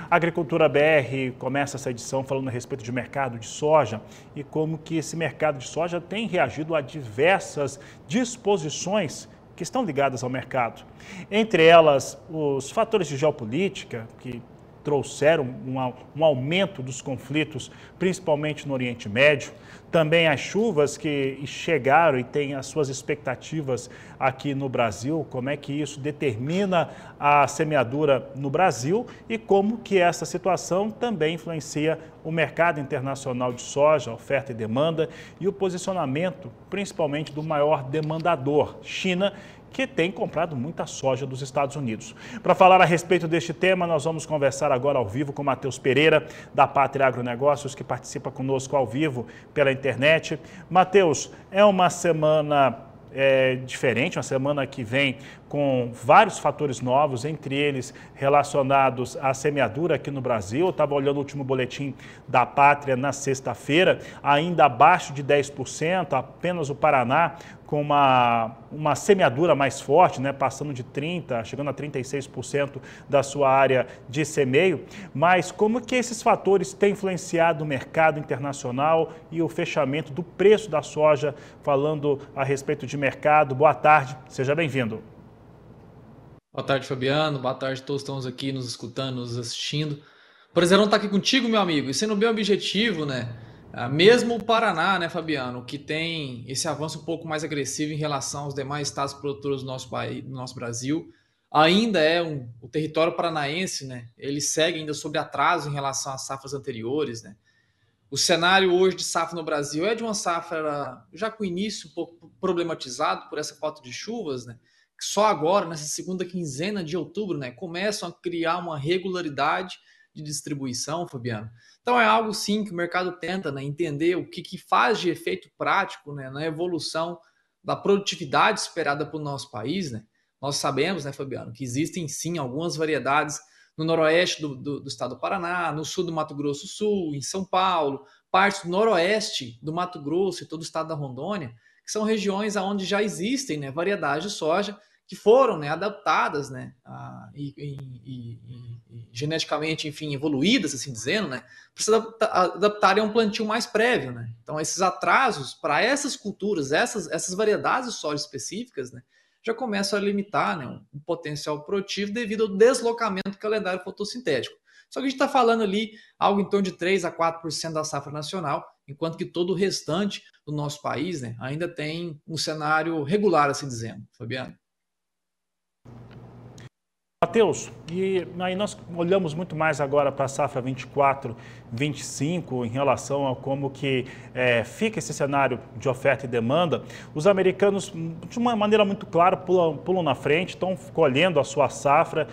A Agricultura BR começa essa edição falando a respeito de mercado de soja e como que esse mercado de soja tem reagido a diversas disposições que estão ligadas ao mercado. Entre elas, os fatores de geopolítica, que trouxeram um aumento dos conflitos, principalmente no Oriente Médio. Também as chuvas que chegaram e têm as suas expectativas aqui no Brasil, como é que isso determina a semeadura no Brasil e como que essa situação também influencia o mercado internacional de soja, oferta e demanda, e o posicionamento, principalmente do maior demandador, China, que tem comprado muita soja dos Estados Unidos. Para falar a respeito deste tema, nós vamos conversar agora ao vivo com Matheus Pereira, da Pátria Agronegócios, que participa conosco ao vivo pela internet. Matheus, é uma semana diferente, uma semana que vem com vários fatores novos, entre eles relacionados à semeadura aqui no Brasil. Eu estava olhando o último boletim da Pátria na sexta-feira, ainda abaixo de 10%, apenas o Paraná com uma semeadura mais forte, né, passando de 30%, chegando a 36% da sua área de semeio. Mas como que esses fatores têm influenciado o mercado internacional e o fechamento do preço da soja? Falando a respeito de mercado, boa tarde, seja bem-vindo. Boa tarde, Fabiano. Boa tarde a todos que estão aqui nos escutando, nos assistindo. Prazer estar aqui contigo, meu amigo. E sendo bem objetivo, né? Mesmo o Paraná, né, Fabiano, que tem esse avanço um pouco mais agressivo em relação aos demais estados produtores do nosso país, do nosso Brasil, ainda o território paranaense, né? Ele segue ainda sob atraso em relação às safras anteriores, né? O cenário hoje de safra no Brasil é de uma safra já com o início um pouco problematizado por essa falta de chuvas, né? Que só agora, nessa segunda quinzena de outubro, né, começam a criar uma regularidade de distribuição, Fabiano. Então é algo sim que o mercado tenta, né, entender o que faz de efeito prático, né, na evolução da produtividade esperada para o nosso país, né? Nós sabemos, né, Fabiano, que existem sim algumas variedades no noroeste do estado do Paraná, no sul do Mato Grosso do Sul, em São Paulo, partes do noroeste do Mato Grosso e todo o estado da Rondônia, que são regiões onde já existem, né, variedades de soja que foram, né, adaptadas, né, e geneticamente, enfim, evoluídas, assim dizendo, né, para se adaptarem a um plantio mais prévio, né. Então, esses atrasos para essas culturas, essas variedades de soja específicas, né, já começam a limitar, né, um potencial produtivo devido ao deslocamento do calendário fotossintético. Só que a gente está falando ali algo em torno de 3 a 4% da safra nacional, enquanto que todo o restante do nosso país, né, ainda tem um cenário regular, assim dizendo, Fabiano. Matheus, e aí nós olhamos muito mais agora para a safra 24, 25 em relação a como que fica esse cenário de oferta e demanda. Os americanos, de uma maneira muito clara, pulam na frente, estão colhendo a sua safra.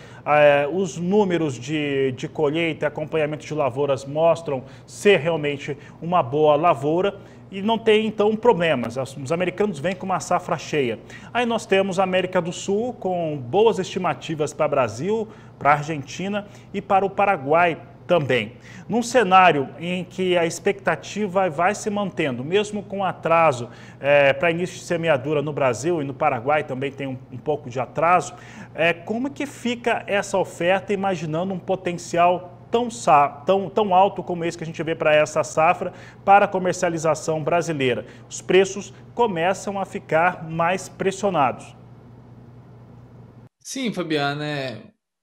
Os números de colheita e acompanhamento de lavouras mostram ser realmente uma boa lavoura. E não tem, então, problemas. Os americanos vêm com uma safra cheia. Aí nós temos a América do Sul com boas estimativas para o Brasil, para a Argentina e para o Paraguai também. Num cenário em que a expectativa vai se mantendo, mesmo com atraso para início de semeadura no Brasil e no Paraguai também tem um pouco de atraso, como que fica essa oferta imaginando um potencial tão alto como esse que a gente vê para essa safra para a comercialização brasileira? Os preços começam a ficar mais pressionados. Sim, Fabiano,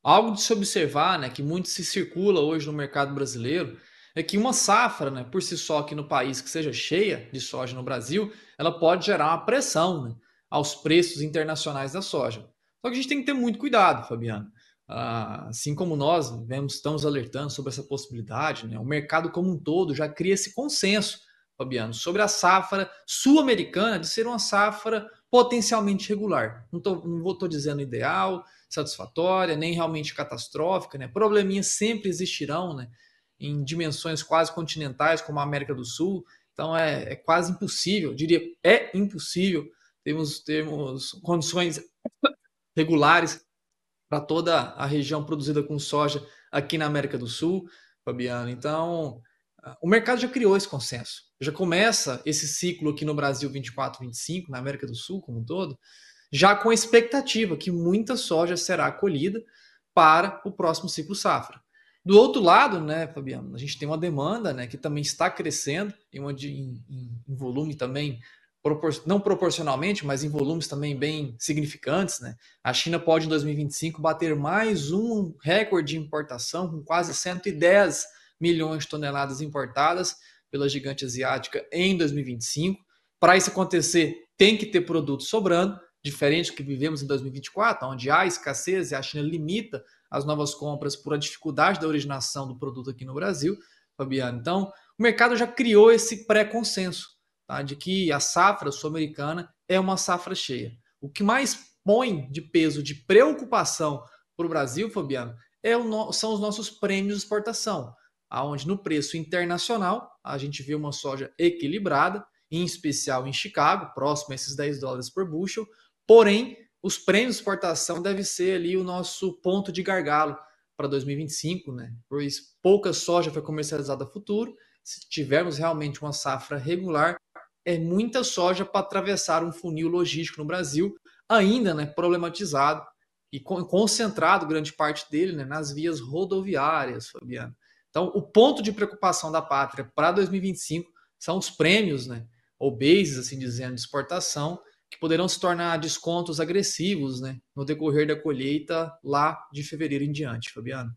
algo de se observar, né, que muito se circula hoje no mercado brasileiro, é que uma safra, né, por si só aqui no país que seja cheia de soja no Brasil, ela pode gerar uma pressão, né, aos preços internacionais da soja. Só que a gente tem que ter muito cuidado, Fabiano. Assim como nós estamos alertando sobre essa possibilidade, né, o mercado como um todo já cria esse consenso, Fabiano, sobre a safra sul-americana de ser uma safra potencialmente regular. Não estou dizendo ideal, satisfatória, nem realmente catastrófica, né? Probleminhas sempre existirão, né, em dimensões quase continentais, como a América do Sul. Então é quase impossível, diria, é impossível termos condições regulares para toda a região produzida com soja aqui na América do Sul, Fabiano. Então, o mercado já criou esse consenso. Já começa esse ciclo aqui no Brasil 24, 25, na América do Sul como um todo, já com a expectativa que muita soja será colhida para o próximo ciclo safra. Do outro lado, né, Fabiano, a gente tem uma demanda, né, que também está crescendo em volume também, não proporcionalmente, mas em volumes também bem significantes, né? A China pode, em 2025, bater mais um recorde de importação, com quase 110 milhões de toneladas importadas pela gigante asiática em 2025. Para isso acontecer, tem que ter produto sobrando, diferente do que vivemos em 2024, onde há escassez e a China limita as novas compras por a dificuldade da originação do produto aqui no Brasil, Fabiano. Então, o mercado já criou esse pré-consenso, tá, de que a safra sul-americana é uma safra cheia. O que mais põe de peso de preocupação para o Brasil, Fabiano, são os nossos prêmios de exportação, aonde no preço internacional a gente vê uma soja equilibrada, em especial em Chicago, próximo a esses $10 por bushel, porém os prêmios de exportação devem ser ali o nosso ponto de gargalo para 2025, né? Pois pouca soja foi comercializada a futuro. Se tivermos realmente uma safra regular, é muita soja para atravessar um funil logístico no Brasil, ainda, né, problematizado e concentrado grande parte dele, né, nas vias rodoviárias, Fabiano. Então, o ponto de preocupação da pátria para 2025 são os prêmios, né, ou bases, assim dizendo, de exportação, que poderão se tornar descontos agressivos, né, no decorrer da colheita lá de fevereiro em diante, Fabiano.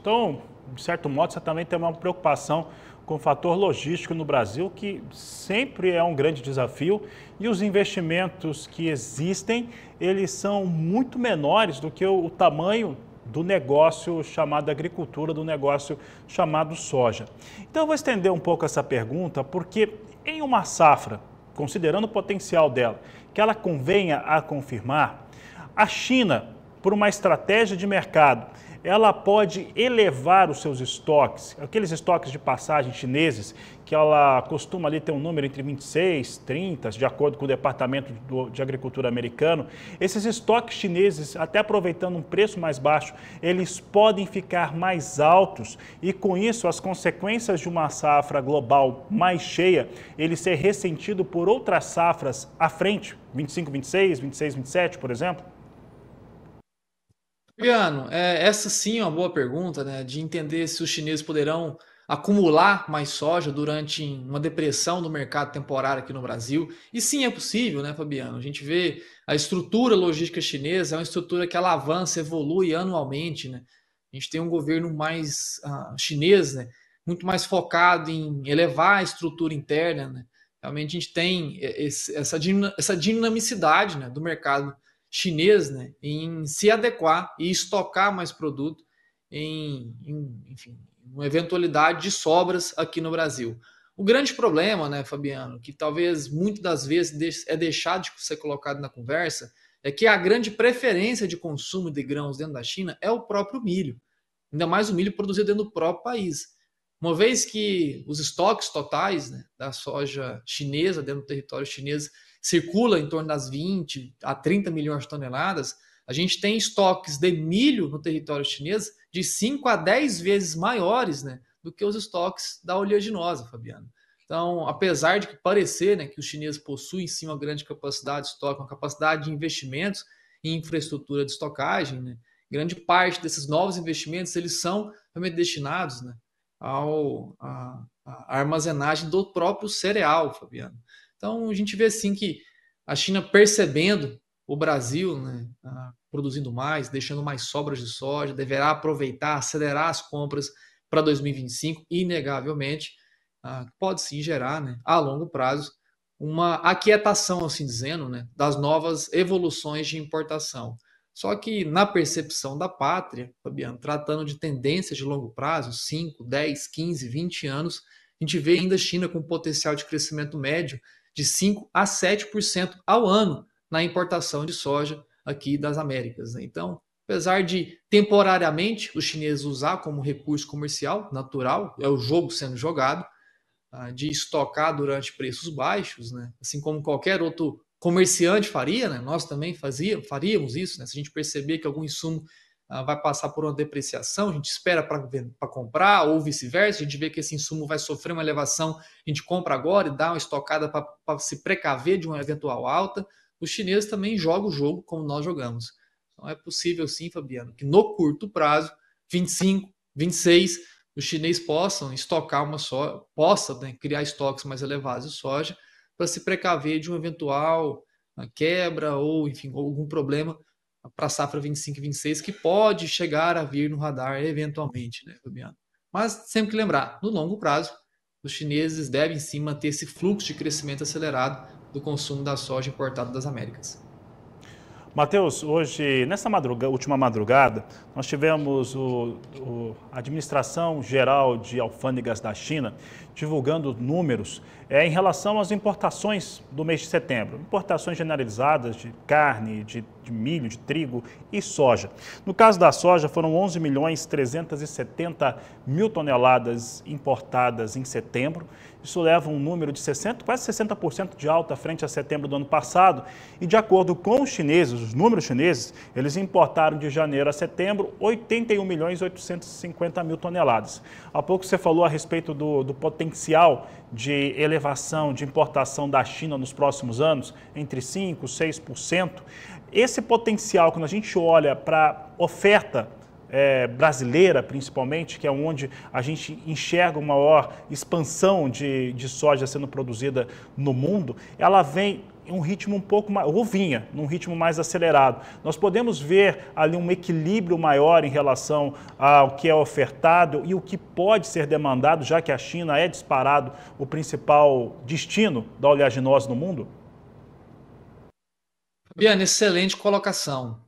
Então, de certo modo, você também tem uma preocupação com o fator logístico no Brasil, que sempre é um grande desafio, e os investimentos que existem, eles são muito menores do que o tamanho do negócio chamado agricultura, do negócio chamado soja. Então, eu vou estender um pouco essa pergunta, porque em uma safra, considerando o potencial dela, que ela convenha a confirmar, a China, por uma estratégia de mercado, ela pode elevar os seus estoques, aqueles estoques de passagem chineses, que ela costuma ali ter um número entre 26, 30, de acordo com o Departamento de Agricultura americano. Esses estoques chineses, até aproveitando um preço mais baixo, eles podem ficar mais altos e, com isso, as consequências de uma safra global mais cheia, ele ser ressentido por outras safras à frente, 25, 26, 26, 27, por exemplo? Fabiano, essa sim é uma boa pergunta, né? De entender se os chineses poderão acumular mais soja durante uma depressão do mercado temporário aqui no Brasil. E sim, é possível, né, Fabiano? A gente vê a estrutura logística chinesa, é uma estrutura que ela avança, evolui anualmente, né? A gente tem um governo mais chinês, né? Muito mais focado em elevar a estrutura interna, né? Realmente a gente tem essa dinamicidade, né, do mercado chinês, né, em se adequar e estocar mais produto enfim, uma eventualidade de sobras aqui no Brasil. O grande problema, né, Fabiano, que talvez muitas das vezes é deixado de ser colocado na conversa, é que a grande preferência de consumo de grãos dentro da China é o próprio milho, ainda mais o milho produzido dentro do próprio país. Uma vez que os estoques totais, né, da soja chinesa dentro do território chinês circula em torno das 20 a 30 milhões de toneladas, a gente tem estoques de milho no território chinês de 5 a 10 vezes maiores, né, do que os estoques da oleaginosa, Fabiano. Então, apesar de parecer, né, que os chineses possuem sim uma grande capacidade de estoque, uma capacidade de investimentos em infraestrutura de estocagem, né, grande parte desses novos investimentos eles são realmente destinados, né, a armazenagem do próprio cereal, Fabiano. Então, a gente vê assim que a China percebendo o Brasil, né, produzindo mais, deixando mais sobras de soja, deverá aproveitar, acelerar as compras para 2025, inegavelmente, pode sim gerar, né, a longo prazo, uma aquietação, assim dizendo, né, das novas evoluções de importação. Só que na percepção da pátria, Fabiano, tratando de tendências de longo prazo, 5, 10, 15, 20 anos, a gente vê ainda a China com potencial de crescimento médio de 5 a 7% ao ano na importação de soja aqui das Américas, né? Então, apesar de temporariamente os chineses usar como recurso comercial natural, é o jogo sendo jogado, de estocar durante preços baixos, né? Assim como qualquer outro comerciante faria, né? Nós também faríamos isso, né? Se a gente perceber que algum insumo vai passar por uma depreciação, a gente espera para comprar, ou vice-versa, a gente vê que esse insumo vai sofrer uma elevação, a gente compra agora e dá uma estocada para se precaver de uma eventual alta. Os chineses também jogam o jogo como nós jogamos. Então é possível sim, Fabiano, que no curto prazo, 25, 26, os chineses possam estocar uma soja, possa, né, criar estoques mais elevados de soja para se precaver de um eventual quebra ou, enfim, algum problema para a safra 25 e 26 que pode chegar a vir no radar eventualmente, né, Fabiano? Mas sempre que lembrar, no longo prazo, os chineses devem sim manter esse fluxo de crescimento acelerado do consumo da soja importada das Américas. Matheus, hoje, nessa última madrugada, nós tivemos a Administração Geral de Alfândegas da China divulgando números em relação às importações do mês de setembro. Importações generalizadas de carne, de milho, de trigo e soja. No caso da soja, foram 11.370.000 toneladas importadas em setembro. Isso leva um número de quase 60% de alta frente a setembro do ano passado. E de acordo com os chineses, os números chineses, eles importaram de janeiro a setembro 81.850.000 toneladas. Há pouco você falou a respeito do potencial de elevação de importação da China nos próximos anos, entre 5% e 6%. Esse potencial, quando a gente olha para a oferta brasileira, principalmente, que é onde a gente enxerga uma maior expansão de soja sendo produzida no mundo, ela vem em um ritmo um pouco mais, ou vinha, num ritmo mais acelerado. Nós podemos ver ali um equilíbrio maior em relação ao que é ofertado e o que pode ser demandado, já que a China é disparado o principal destino da oleaginosa no mundo? Fabiano, excelente colocação.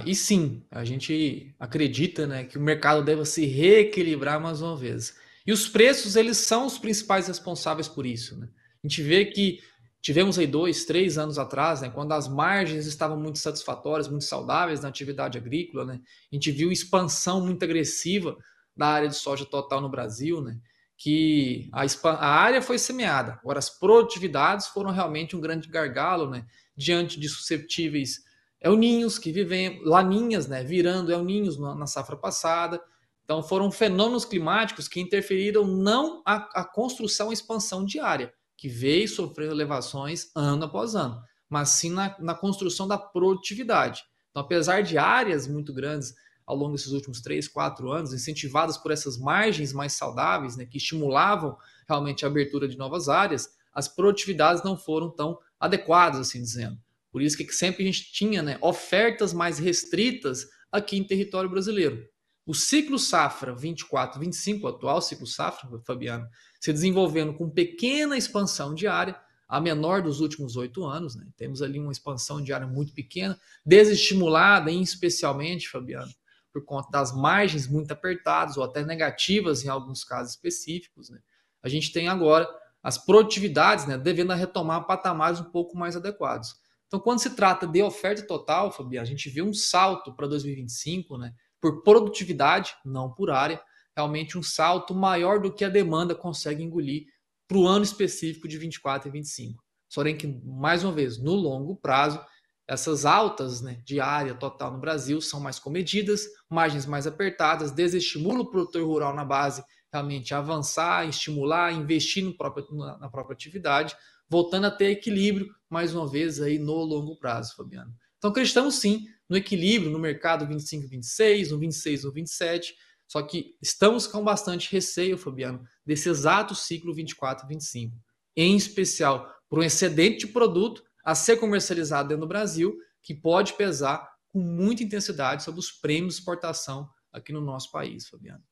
E sim, a gente acredita, né, que o mercado deve se reequilibrar mais uma vez. E os preços, eles são os principais responsáveis por isso, né? A gente vê que tivemos aí 2, 3 anos atrás, né, quando as margens estavam muito satisfatórias, muito saudáveis na atividade agrícola, né? A gente viu expansão muito agressiva da área de soja total no Brasil, né? Que a área foi semeada, agora as produtividades foram realmente um grande gargalo, né? Diante de susceptíveis El-ninhos que vivem, laninhas, né, virando El-ninhos na safra passada. Então foram fenômenos climáticos que interferiram não a construção e expansão diária, que veio sofrendo elevações ano após ano, mas sim na construção da produtividade. Então, apesar de áreas muito grandes ao longo desses últimos 3, 4 anos, incentivadas por essas margens mais saudáveis, né, que estimulavam realmente a abertura de novas áreas, as produtividades não foram tão adequadas, assim dizendo. Por isso que sempre a gente tinha, né, ofertas mais restritas aqui em território brasileiro. O ciclo safra 24-25, o atual ciclo safra, Fabiano, se desenvolvendo com pequena expansão diária, a menor dos últimos 8 anos, né? Temos ali uma expansão diária muito pequena, desestimulada, especialmente, Fabiano, por conta das margens muito apertadas ou até negativas em alguns casos específicos, né? A gente tem agora as produtividades, né, devendo a retomar patamares um pouco mais adequados. Então, quando se trata de oferta total, Fabiano, a gente vê um salto para 2025, né, por produtividade, não por área, realmente um salto maior do que a demanda consegue engolir para o ano específico de 24 e 25. Porém que, mais uma vez, no longo prazo, essas altas, né, de área total no Brasil são mais comedidas, margens mais apertadas, desestimulam o produtor rural na base realmente a avançar, estimular, investir na própria atividade, voltando a ter equilíbrio, mais uma vez, aí no longo prazo, Fabiano. Então, acreditamos sim no equilíbrio no mercado 25-26, no 26 no 27, só que estamos com bastante receio, Fabiano, desse exato ciclo 24-25, em especial por um excedente de produto a ser comercializado dentro do Brasil, que pode pesar com muita intensidade sobre os prêmios de exportação aqui no nosso país, Fabiano.